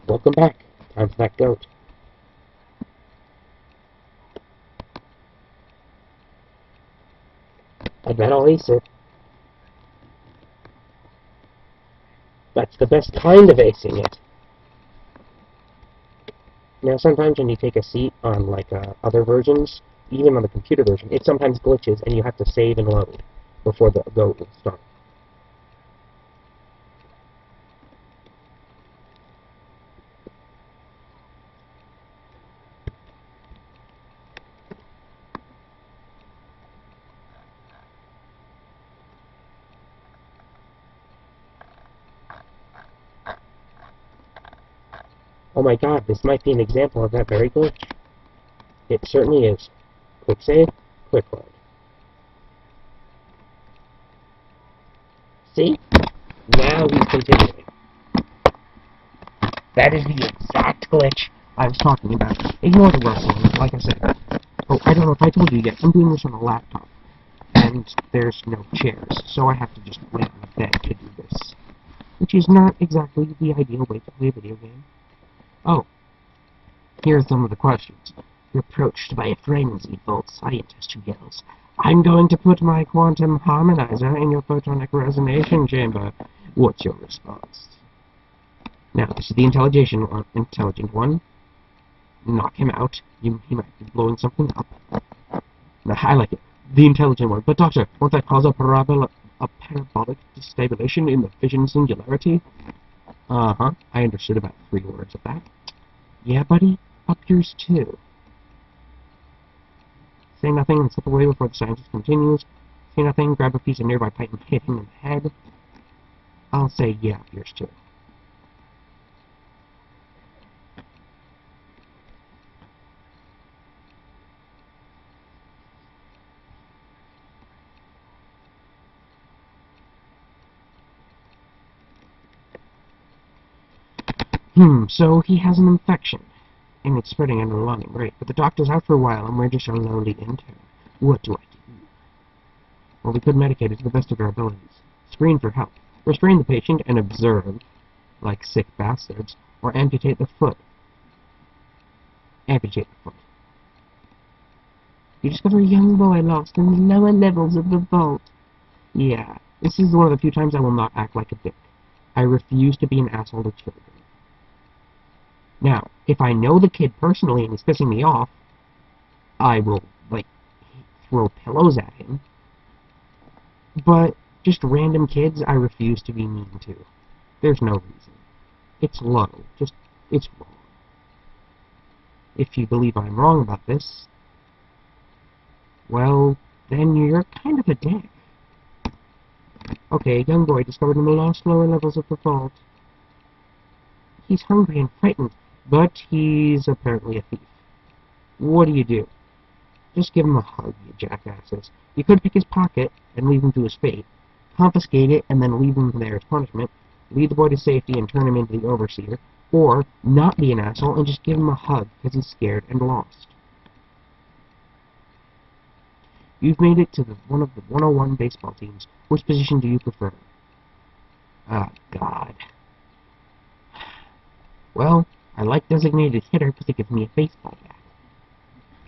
Welcome back. Time for that goat. I bet I'll ace it. That's the best kind of acing it. Now, sometimes when you take a seat on, like, other versions, even on the computer version, it sometimes glitches and you have to save and load before the goat will start. Oh my god, this might be an example of that very glitch. It certainly is. Quick save, quick load. See? Now he's continuing. That is the exact glitch I was talking about. Ignore the rustling, like I said. Oh, I don't know if I told you yet, I'm doing this on a laptop. And there's no chairs, so I have to just lay on the bed to do this. Which is not exactly the ideal way to play a video game. Oh, here are some of the questions. You're approached by a frenzied vault scientist who yells, "I'm going to put my quantum harmonizer in your photonic resonation chamber." What's your response? Now, this is the intelligent one. Knock him out. He might be blowing something up. Now, I like it. The intelligent one. But, Doctor, won't that cause a parabolic destabilization in the fission singularity? Uh-huh. I understood about 3 words of that. Yeah, buddy? Up yours, too. Say nothing and slip away before the scientist continues. Say nothing, grab a piece of nearby pipe and hit him in the head. I'll say, yeah, up yours, too. So he has an infection, and it's spreading under the lung, great. But the doctor's out for a while, and we're just a lonely intern. What do I do? Well, we could medicate it to the best of our abilities. Screen for help. Restrain the patient and observe, like sick bastards, or amputate the foot. Amputate the foot. You discover a young boy lost in the lower levels of the vault. Yeah, this is one of the few times I will not act like a dick. I refuse to be an asshole to children. Now, if I know the kid personally and he's pissing me off, I will, like, throw pillows at him. But just random kids, I refuse to be mean to. There's no reason. It's low. It's wrong. If you believe I'm wrong about this, well, then you're kind of a dick. Okay, young boy discovered in the lost lower levels of the vault. He's hungry and frightened, but he's apparently a thief. What do? Just give him a hug, you jackasses. You could pick his pocket and leave him to his fate, confiscate it and then leave him there as punishment, lead the boy to safety and turn him into the overseer, or not be an asshole and just give him a hug because he's scared and lost. You've made it to one of the 101 baseball teams. Which position do you prefer? Ah, God. Well, I like designated hitter because it gives me a baseball bat.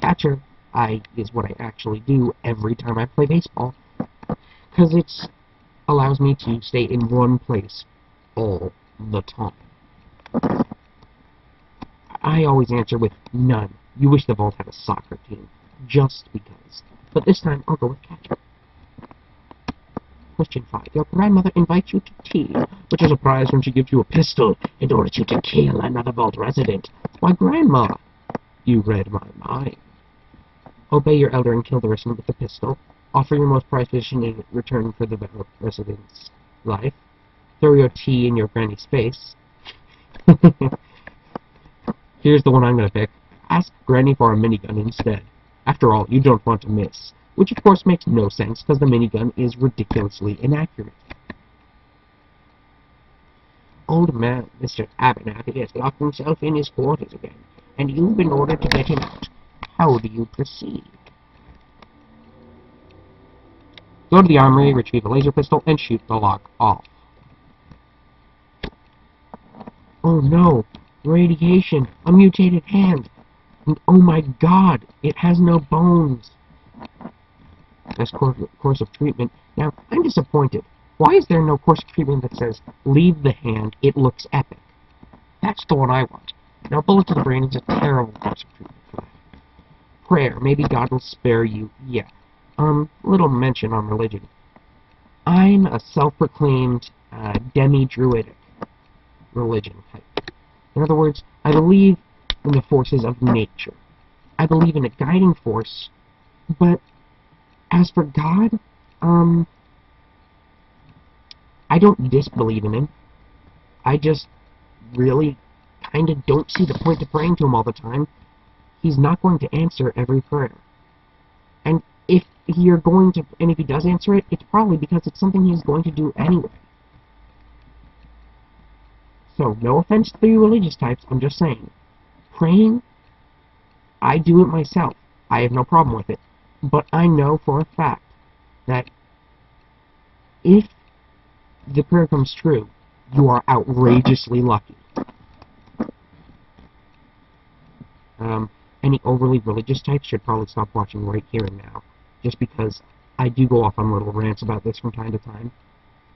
Catcher is what I actually do every time I play baseball, because it allows me to stay in one place all the time. I always answer with none. You wish the vault had a soccer team, just because. But this time, I'll go with catcher. Question 5. Your grandmother invites you to tea, which is a prize when she gives you a pistol in order to kill another vault resident. Why, Grandma, you read my mind. Obey your elder and kill the resident with the pistol. Offer your most prized position in return for the vault resident's life. Throw your tea in your granny's face. Here's the one I'm going to pick. Ask Granny for a minigun instead. After all, you don't want to miss. Which of course makes no sense, because the minigun is ridiculously inaccurate. Old man, Mr. Abernathy, has locked himself in his quarters again, and you've been ordered to get him out. How do you proceed? Go to the armory, retrieve a laser pistol, and shoot the lock off. Oh no! Radiation. A mutated hand. And oh my god, it has no bones. Best course of treatment. Now, I'm disappointed. Why is there no course of treatment that says, leave the hand, it looks epic? That's the one I want. Now, bullet to the brain is a terrible course of treatment for that. Prayer. Maybe God will spare you. Yeah. Little mention on religion. I'm a self-proclaimed demi-druidic religion type. In other words, I believe in the forces of nature. I believe in a guiding force, but as for God, I don't disbelieve in him. I just really kind of don't see the point of praying to him all the time. He's not going to answer every prayer. And if he does answer it, it's probably because it's something he's going to do anyway. So, no offense to the religious types, I'm just saying. Praying, I do it myself. I have no problem with it. But I know for a fact that if the prayer comes true, you are outrageously lucky. Any overly religious types should probably stop watching right here and now, just because I do go off on little rants about this from time to time.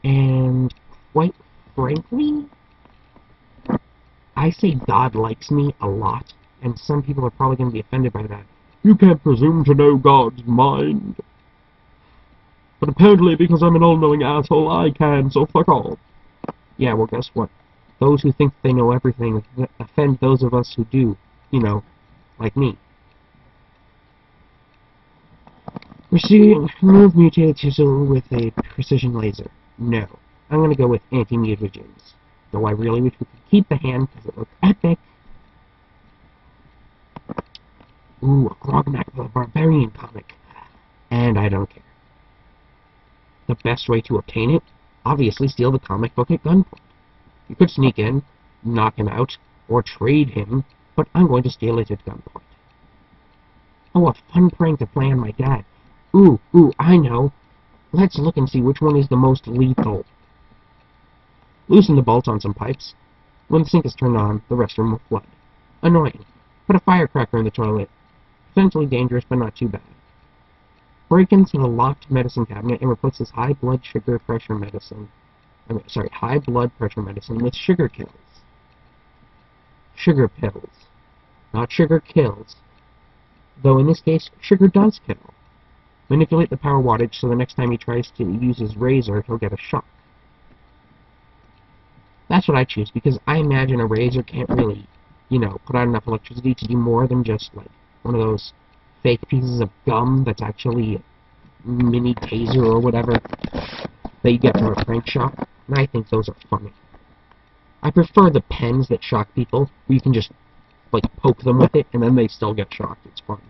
And quite frankly, I say God likes me a lot, and some people are probably going to be offended by that. You can't presume to know God's mind. But apparently, because I'm an all-knowing asshole, I can, so fuck all. Yeah, well, guess what? Those who think they know everything offend those of us who do, you know, like me. Remove mutated tissue with a precision laser. No. I'm going to go with anti-mutagens. Though I really wish we could keep the hand, because it looks epic. Ooh, a Grognak the Barbarian comic. And I don't care. The best way to obtain it? Obviously steal the comic book at gunpoint. You could sneak in, knock him out, or trade him, but I'm going to steal it at gunpoint. Oh, a fun prank to play on my dad. Ooh, I know. Let's look and see which one is the most lethal. Loosen the bolts on some pipes. When the sink is turned on, the restroom will flood. Annoying. Put a firecracker in the toilet. Potentially dangerous, but not too bad. Break into the locked medicine cabinet and replace this high blood pressure medicine with sugar kills. Sugar pills. Not sugar kills. Though in this case, sugar does kill. Manipulate the power wattage so the next time he tries to use his razor, he'll get a shock. That's what I choose, because I imagine a razor can't really, put out enough electricity to do more than just, like, one of those fake pieces of gum that's actually a mini taser or whatever that you get from a prank shop, and I think those are funny. I prefer the pens that shock people, where you can just, like, poke them with it, and then they still get shocked. It's fun.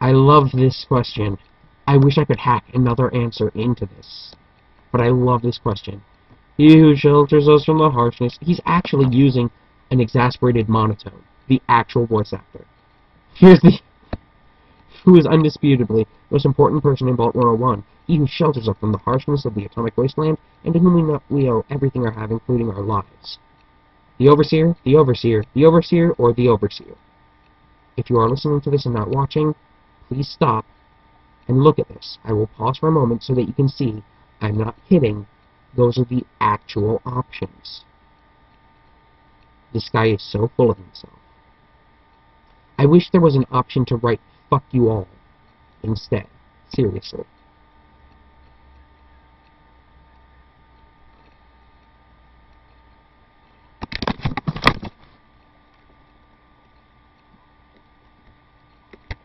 I love this question. I wish I could hack another answer into this. But I love this question. He who shelters us from the harshness. He's actually using an exasperated monotone. The actual voice actor. Here's the... Who is undisputably the most important person in Vault 101. He who shelters us from the harshness of the atomic wasteland, and to whom we owe everything I have, including our lives. The Overseer, the Overseer, the Overseer, or the Overseer. If you are listening to this and not watching, please stop and look at this. I will pause for a moment so that you can see I'm not kidding. Those are the actual options. This guy is so full of himself. I wish there was an option to write "fuck you all" instead. Seriously.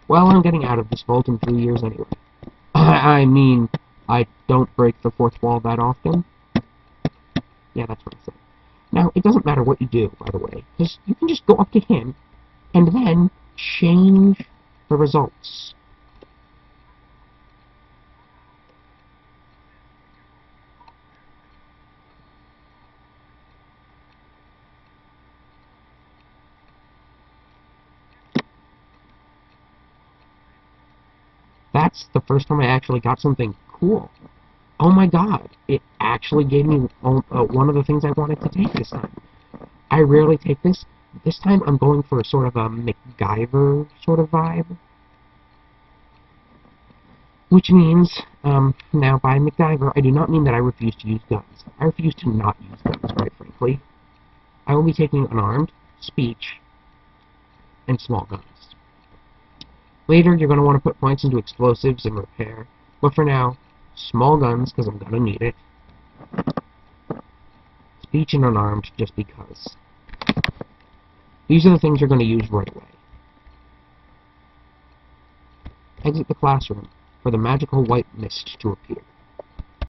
Well, I'm getting out of this vault in 3 years anyway. I mean, I don't break the fourth wall that often. Yeah, that's what I said. Now, it doesn't matter what you do, by the way, because you can just go up to him and then change the results. That's the first time I actually got something cool. Oh my god, it actually gave me one of the things I wanted to take this time. I rarely take this. This time I'm going for a sort of a MacGyver sort of vibe. Which means, now by MacGyver, I do not mean that I refuse to use guns. I refuse to not use guns, quite frankly. I will be taking unarmed, speech, and small guns. Later, you're going to want to put points into explosives and repair. But for now, small guns, because I'm going to need it. Speech and unarmed, just because. These are the things you're going to use right away. Exit the classroom for the magical white mist to appear.